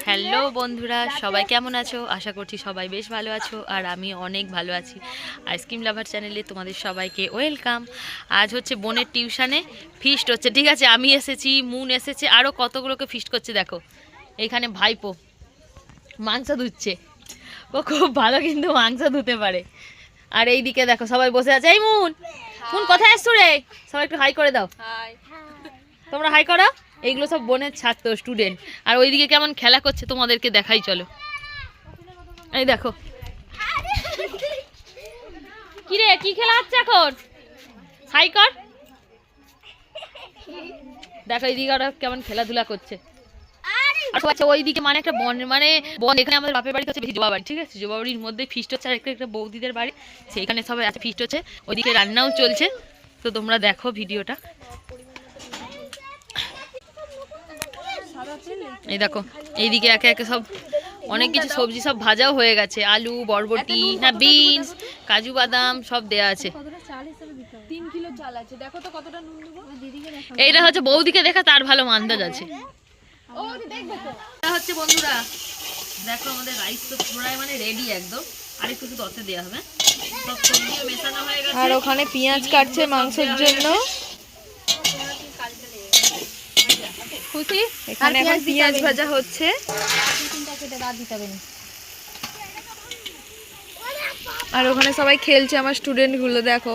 Hello বন্ধুরা, সবাই কেমন আছো? আশা করছি সবাই বেশ ভালো আছো, আর আমি অনেক ভালো আছি। আইসক্রিম লাভার চ্যানেলে তোমাদের সবাইকে ওয়েলকাম। আজ হচ্ছে বোনের টিউশনে ফিস্ট হচ্ছে, ঠিক আছে? আমি এসেছি, মুন এসেছে, আরও কতগুলোকে ফিস্ট করছে। দেখো এইখানে ভাইপো মাংস ধুচ্ছে, ও খুব ভালো কিন্তু মাংস ধুতে পারে। আর এইদিকে দেখো সবাই বসে আছে। এই মুন, মুন কোথায় এসছো রে? সবাই একটু হাই করে দাও। তোমরা হাই করো। এইগুলো সব বোনের ছাত্র স্টুডেন্ট, আর ওইদিকে কেমন খেলা করছে তোমাদেরকে দেখাই, চলো। এই দেখো কি রে, কি খেলা হচ্ছে এখন? হাই কর। দেখো এইদিকে ওরা কেমন খেলাধুলা করছে। আচ্ছা, ওইদিকে মানে একটা বন, মানে বন, এখানে আমাদের বাপের বাড়ি হচ্ছে বেশি জবা বাড়ি, ঠিক আছে? জবা বাড়ির মধ্যে ফিস্ট হচ্ছে, আর একটা বৌদিদের বাড়ি, সেইখানে সবাই আছে, ফিস্ট হচ্ছে। ওইদিকে রান্নাও চলছে, তো তোমরা দেখো ভিডিওটা। এই দেখো এইদিকে একে একে সব অনেক কিছু সবজি সব ভাজাও হয়ে গেছে, আলু, বরবটি, না বিনস, কাজু বাদাম সব দেয়া আছে। এইটা হচ্ছে বৌদিকে দেখা তার ভালো আন্দাজ আছে। হচ্ছে বন্ধুরা দেখো আমাদের রাইস তো পুরাই মানে রেডি একদম, আর একটু দতে দেওয়া হবে। সব সবজিও মেশানো হয়ে গেছে, আর ওখানে পেঁয়াজ কাটছে মাংসের জন্য। এখানে এখন পেঁয়াজ ভাজা হচ্ছে। আর ওখানে সবাই খেলছে, আমার স্টুডেন্ট গুলো দেখো।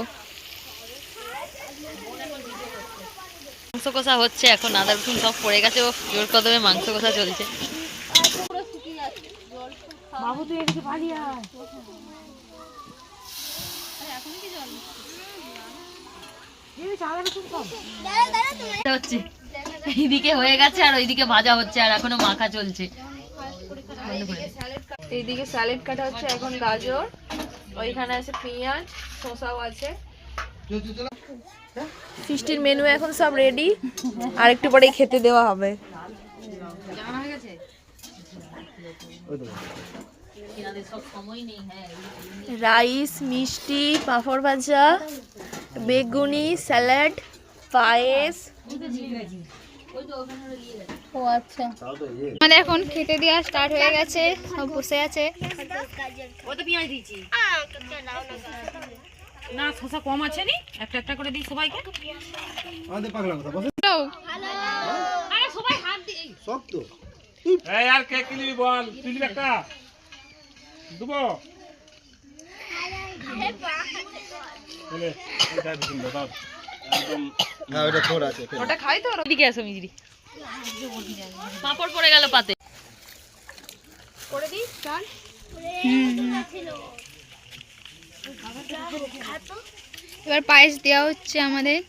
মাংস কষা হচ্ছে এখন, আদা রসুন সব পড়ে গেছে, ও জোর কদমে মাংস কষা চলছে। এইদিকে হয়ে গেছে আর ওইদিকে ভাজা হচ্ছে, আর এখনো মাখা চলছে। এইদিকে স্যালাড কাটা হচ্ছে এখন, গাজর, ওইখানে আছে পেঁয়াজ, শসাও আছে। ফিস্টির মেনু এখন সব রেডি, আর একটু পরেই খেতে দেওয়া হবে। রাইস, মিষ্টি, পাঁপড় ভাজা, বেগুনি, স্যালাড, পায়েস। ও আচ্ছা, আমাদের এখন খেতে দেওয়া স্টার্ট হয়ে গেছে, সব বসে আছে। না শসা কম আছে নি, একটা একটা করে দিই সবাইকে। আমাদের পাগলা কথা বল। আরে সবাই হাত দি সব তো এই আর কে কিনবি বল, তুই নিবি একটা দেবো। বলে এটা দিন দাও একদম। হ্যাঁ ওটা থোড়া আছে। ওটা খাই তো। এদিকে আসো মিজরি, পাঁপড় পড়ে গেল পাতে। করে দিই চাল। এবার পায়েস দেওয়া হচ্ছে আমাদের।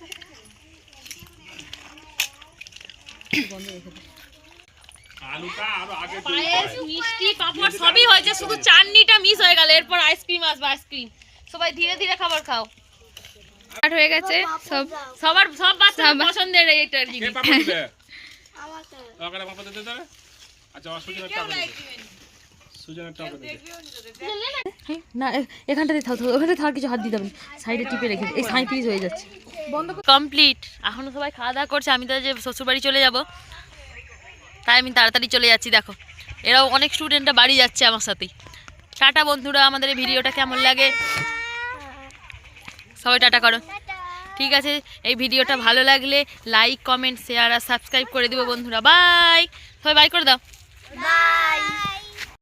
আলুটা আর আগে পায়েস, মিষ্টি, পাঁপড় সবই হয়েছে, শুধু চাটনিটা মিস হয়ে গেল। এরপর আইসক্রিম আসবে, আইসক্রিম। সবাই ধীরে ধীরে খাবার খাও। স্টার্ট হয়ে গেছে সব, সবার সব বাচ্চার পছন্দের এইটা আর কি। কে পাপা দিবে আমাকে ওখানে পাপা দিতে দাও। আচ্ছা সুজনের টাকা দিবে, সুজনের টাকা দিবে না এখানটাতে থাক, ওখানে থাক, কিছু হাত দিতে হবে, সাইডে টিপে রেখে এই সাই পিস হয়ে যাচ্ছে। বন্ধ কমপ্লিট। এখনো সবাই খাওয়া দাওয়া করছে, আমি তো যে শ্বশুরবাড়ি চলে যাব, তাই আমি তাড়াতাড়ি চলে যাচ্ছি। দেখো এরাও অনেক স্টুডেন্টরা বাড়ি যাচ্ছে আমার সাথেই। টাটা বন্ধুরা, আমাদের এই ভিডিওটা কেমন লাগে সবাই টাটা করো। ঠিক আছে, এই ভিডিওটা ভালো লাগলে লাইক, কমেন্ট, শেয়ার আর সাবস্ক্রাইব করে দেবো বন্ধুরা। বাই, সবাই বাই করে দাও।